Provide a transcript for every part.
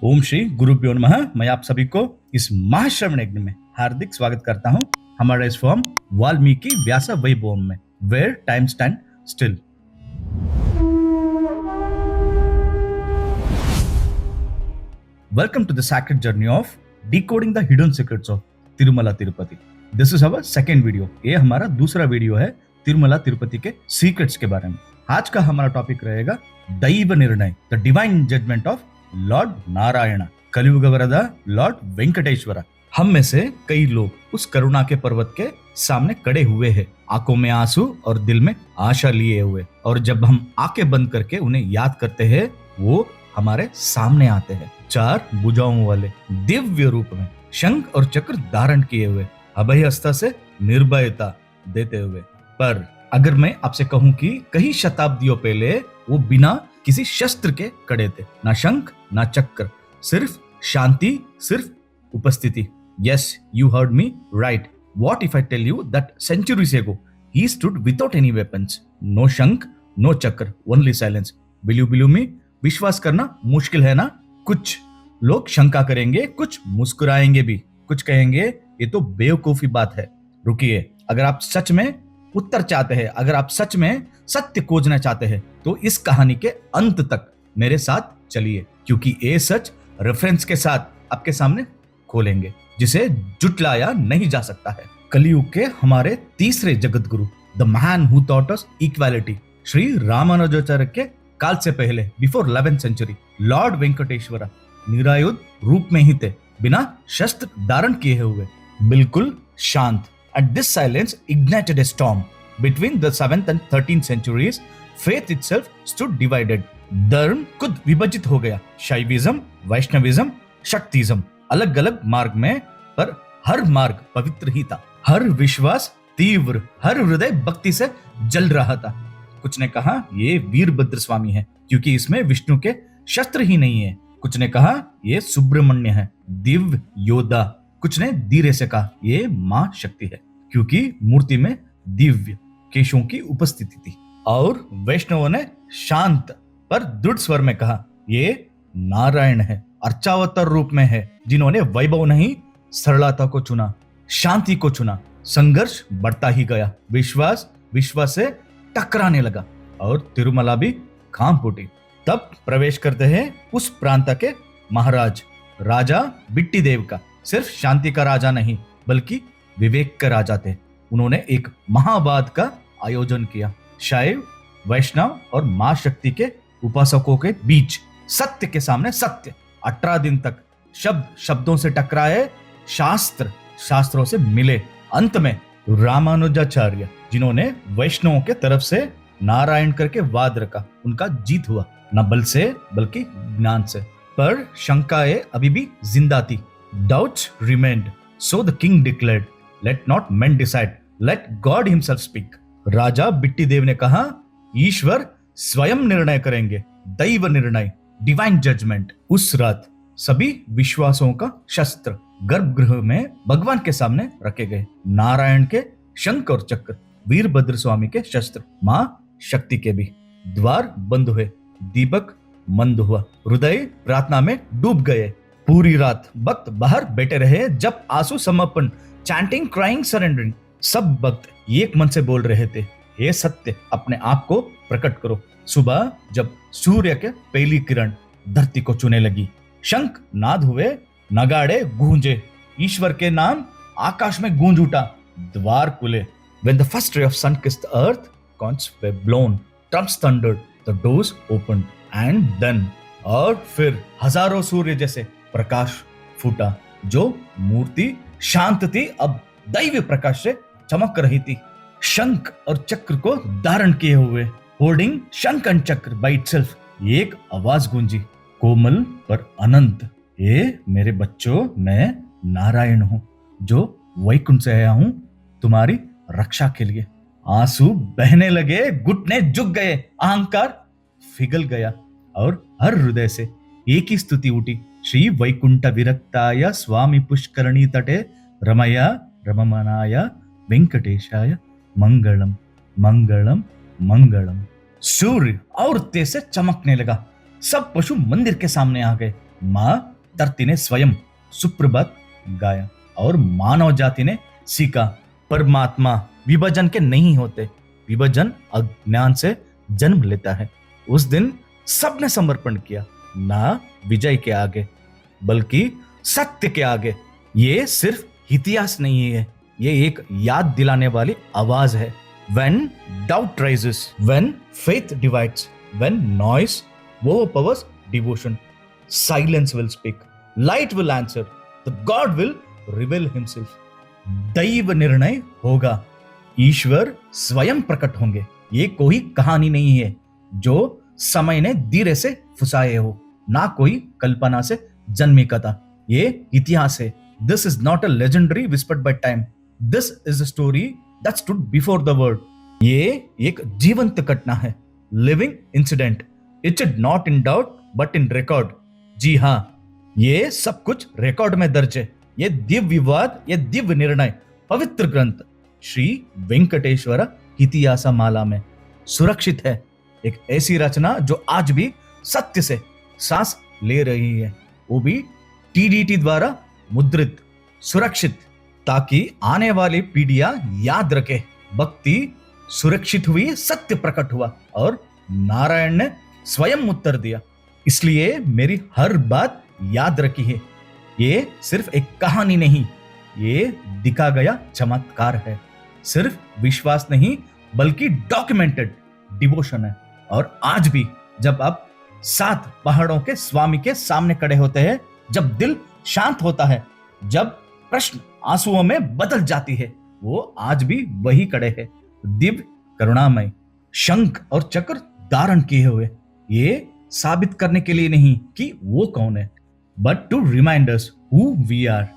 ओम श्री गुरुभ्यो नमः। मैं आप सभी को इस महाश्रवण यज्ञ में हार्दिक स्वागत करता हूं हमारे इस फॉर्म वाल्मीकि व्यास वैभवम में, where time stand still. Welcome to the sacred journey of decoding the hidden secrets of Tirumala Tirupati. This is our second video। ये हमारा दूसरा वीडियो है तिरुमला तिरुपति के सीक्रेट्स के बारे में। आज का हमारा टॉपिक रहेगा दैव निर्णय, the divine judgment of Lord Narayana, Kaliyuga Varada Lord Venkateswara. हम में से कई लोग उस करुणा के पर्वत के सामने खड़े हुए हैं, आंखों में आंसू और दिल में आशा लिए हुए, और जब हम आंखें बंद करके उन्हें याद करते हैं वो हमारे सामने आते हैं, चार भुजाओं वाले दिव्य रूप में, शंख और चक्र धारण किए हुए, अभय हस्ता से निर्भयता देते हुए। पर अगर मैं आपसे कहूं कि कई शताब्दियों पहले वो बिना किसी शस्त्र के खड़े थे, ना शंख ना चक्र, सिर्फ शांति, सिर्फ उपस्थिति। Yes, you heard me right. What if I tell you that centuries ago he stood without any weapons, no शंख, no चक्र, only silence. Will you believe me? विश्वास करना मुश्किल है ना? कुछ लोग शंका करेंगे, कुछ मुस्कुराएंगे भी, कुछ कहेंगे ये तो बेवकूफी बात है। रुकिए, अगर आप सच में उत्तर चाहते हैं, अगर आप सच में सत्य खोजना चाहते हैं, तो इस कहानी के अंत तक मेरे साथ चलिए, क्योंकि ये सच रेफरेंस के साथ आपके सामने खोलेंगे, जिसे जुटलाया नहीं जा सकता है। कलियुग के हमारे तीसरे जगत गुरु, the man who taught us equality, Shri Ramanujacharya के काल से पहले, before 11th century, lord Venkateswara निरायुध रूप में ही थे, बिना शस्त्र धारण किए हुए, बिल्कुल शांत। And this silence ignited a storm. Between the 7th and 13th centuries, faith itself stood divided. धर्म खुद विभाजित हो गया, शैविज्म, वैष्णविज्म, शक्तिज्म, अलग अलग मार्ग में, पर हर मार्ग पवित्र ही था, हर विश्वास तीव्र, हर हृदय भक्ति से जल रहा था। कुछ ने कहा ये वीरभद्र स्वामी है क्योंकि इसमें विष्णु के शस्त्र ही नहीं है, कुछ ने कहा ये सुब्रमण्य है, दिव्य योद्धा, कुछ ने धीरे से कहा ये मां शक्ति है क्योंकि मूर्ति में दिव्य केशों की उपस्थिति थी, और वैष्णवों ने शांत पर दृढ़ स्वर में कहा ये नारायण है, अर्चावतार रूप में है, जिन्होंने वैभव नहीं सरलता को चुना, शांति को चुना। संघर्ष बढ़ता ही गया, विश्वास विश्वास से टकराने लगा, और तिरुमला भी कांप उठी। तब प्रवेश करते हैं उस प्रांत के महाराज, राजा बिट्टी देव का। सिर्फ शांति का राजा नहीं, बल्कि विवेक का राजा थे। उन्होंने एक महावाद का आयोजन किया, शैव, वैष्णव और मां शक्ति के उपासकों के बीच सत्य के सामने सत्य। 18 दिन तक शब्द शब्दों से टकराए, शास्त्र शास्त्रों से मिले। अंत में रामानुजाचार्य, जिन्होंने वैष्णवों के तरफ से नारायण करके वाद रखा, उनका जीत हुआ, न बल से बल्कि ज्ञान से। पर शंकाएं अभी भी जिंदा थी। Doubts remained. So the king declared, "Let not men decide. Let God himself speak." राजा बिट्टी देव ने कहा, ईश्वर स्वयं निर्णय करेंगे, दैव निर्णय, डिवाइन जजमेंट। उस रात सभी विश्वासों का शस्त्र गर्भगृह में भगवान के सामने रखे गए। नारायण के शंख और चक्र, वीरभद्र स्वामी के शस्त्र, मां शक्ति के भी। द्वार बंद हुए, दीपक मंद हुआ, हृदय प्रार्थना में डूब गए। पूरी रात भक्त बाहर बैठे रहे, जब आंसू समर्पण, चैंटिंग, क्राइंग, सरेंडरिंग। सब भक्त एक मन से बोल रहे थे, हे सत्य, अपने आप को प्रकट करो। सुबह जब सूर्य के पहली किरण धरती को छूने लगी, शंख नाद हुए, नगाड़े गूंजे, ईश्वर के नाम आकाश में गूंज उठा, द्वार खुले। When the first ray of sun kissed the earth, conchs were blown, trumps thundered, the doors opened, and then, और फिर हजारों सूर्य जैसे प्रकाश फूटा। जो मूर्ति शांत थी अब दैवीय प्रकाश से चमक रही थी। शंख और चक्र को धारण किए हुए, होल्डिंग शंख एंड चक्र बाय इटसेल्फ, एक आवाज गूंजी, कोमल पर अनंत, ये मेरे बच्चों, मैं नारायण हूं, जो वैकुंठ से आया हूं तुम्हारी रक्षा के लिए। आंसू बहने लगे, घुटने झुक गए, अहंकार पिघल गया, और हर हृदय से एक ही स्तुति उठी, श्री वैकुंठ विरक्ताय स्वामी पुष्करणी तटे रमया रममानाय वेंकटेशाय मंगलम मंगलम मंगलम। सूर्य और तेज से चमकने लगा, सब पशु मंदिर के सामने आ गए, माँ धरती ने स्वयं सुप्रभात गाया और मानव जाति ने सीखा परमात्मा विभाजन के नहीं होते, विभाजन अज्ञान से जन्म लेता है। उस दिन सबने समर्पण किया, ना विजय के आगे बल्कि सत्य के आगे। ये सिर्फ इतिहास नहीं है, ये एक याद दिलाने वाली आवाज है। When doubt rises, when faith divides, when noise overpowers devotion, silence will speak, light will answer, the God will reveal himself. दैव निर्णय होगा, ईश्वर स्वयं प्रकट होंगे। ये कोई कहानी नहीं है जो समय ने धीरे से फुसाए हो, ना कोई कल्पना से जन्मी कथा। ये इतिहास है। This is not a legendary whispered by time. This is a story that stood before the world. ये एक जीवंत घटना है, living incident. It is not in doubt but in record. जी हाँ, ये सब कुछ रिकॉर्ड में दर्ज है। ये दिव्य विवाद, ये दिव्य निर्णय पवित्र ग्रंथ श्री वेंकटेश्वर इतिहास माला में सुरक्षित है। एक ऐसी रचना जो आज भी सत्य से सांस ले रही है, वो भी TDT द्वारा मुद्रित, सुरक्षित, ताकि आने वाली पीढ़ियां याद रखे। भक्ति सुरक्षित हुई, सत्य प्रकट हुआ और नारायण ने स्वयं उत्तर दिया। इसलिए मेरी हर बात याद रखी है। ये सिर्फ एक कहानी नहीं, ये दिखा गया चमत्कार है। सिर्फ विश्वास नहीं बल्कि डॉक्यूमेंटेड डिवोशन है। और आज भी जब आप 7 पहाड़ों के स्वामी के सामने खड़े होते हैं, जब दिल शांत होता है, जब प्रश्न आंसुओं में बदल जाती है, वो आज भी वही खड़े हैं, दिव्य करुणामय, शंख और चक्र धारण किए हुए। ये साबित करने के लिए नहीं कि वो कौन है, but to remind us who we are.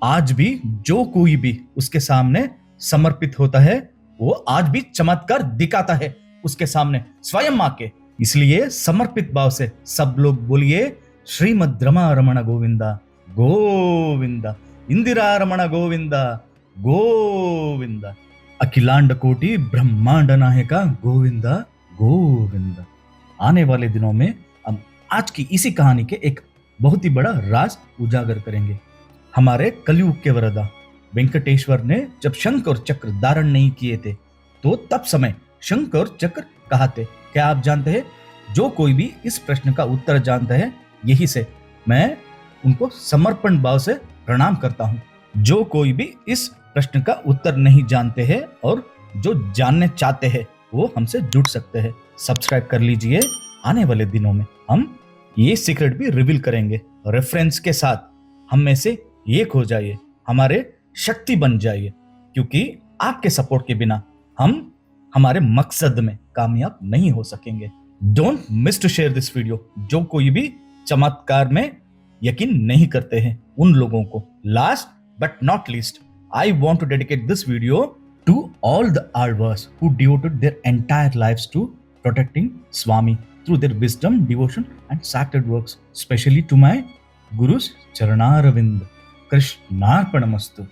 आज भी जो कोई भी उसके सामने समर्पित होता है, वो आज भी चमत्कार दिखाता है उसके सामने स्वयं आके। इसलिए समर्पित भाव से सब लोग बोलिए, श्रीमद् रमा रमण गोविंदा गोविंदा, इंदिरा रमण गोविंदा गोविंदा, अखिलांड कोटि ब्रह्मांड नायका गोविंदा गोविंदा। आने वाले दिनों में हम आज की इसी कहानी के एक बहुत ही बड़ा राज उजागर करेंगे। हमारे कलयुग के वरदा वेंकटेश्वर ने जब शंख और चक्र धारण नहीं किए थे, तो तब समय शंख और चक्र कहाँ थे? क्या आप जानते हैं? जो कोई भी इस प्रश्न का उत्तर जानता है, यही से मैं उनको समर्पण भाव से प्रणाम करता हूँ। जो कोई भी इस प्रश्न का उत्तर नहीं जानते हैं और जो जानने चाहते हैं, वो हमसे जुड़ सकते हैं। सब्सक्राइब कर लीजिए। आने वाले दिनों में हम ये सीक्रेट भी रिवील करेंगे। रेफरेंस के साथ हम में से एक हो जाइए, हमारे शक्ति बन जाइए, क्योंकि आपके सपोर्ट के बिना हम हमारे मकसद में कामयाब नहीं हो सकेंगे। Don't miss to share this video. जो कोई भी चमत्कार में यकीन नहीं करते हैं, उन लोगों को। Last but not least, I want to dedicate this video to all the Alvars who devoted their entire lives to protecting Swami through their wisdom, devotion and sacred works, especially to my Guru's Charanaravind. Krishnarpanamastu.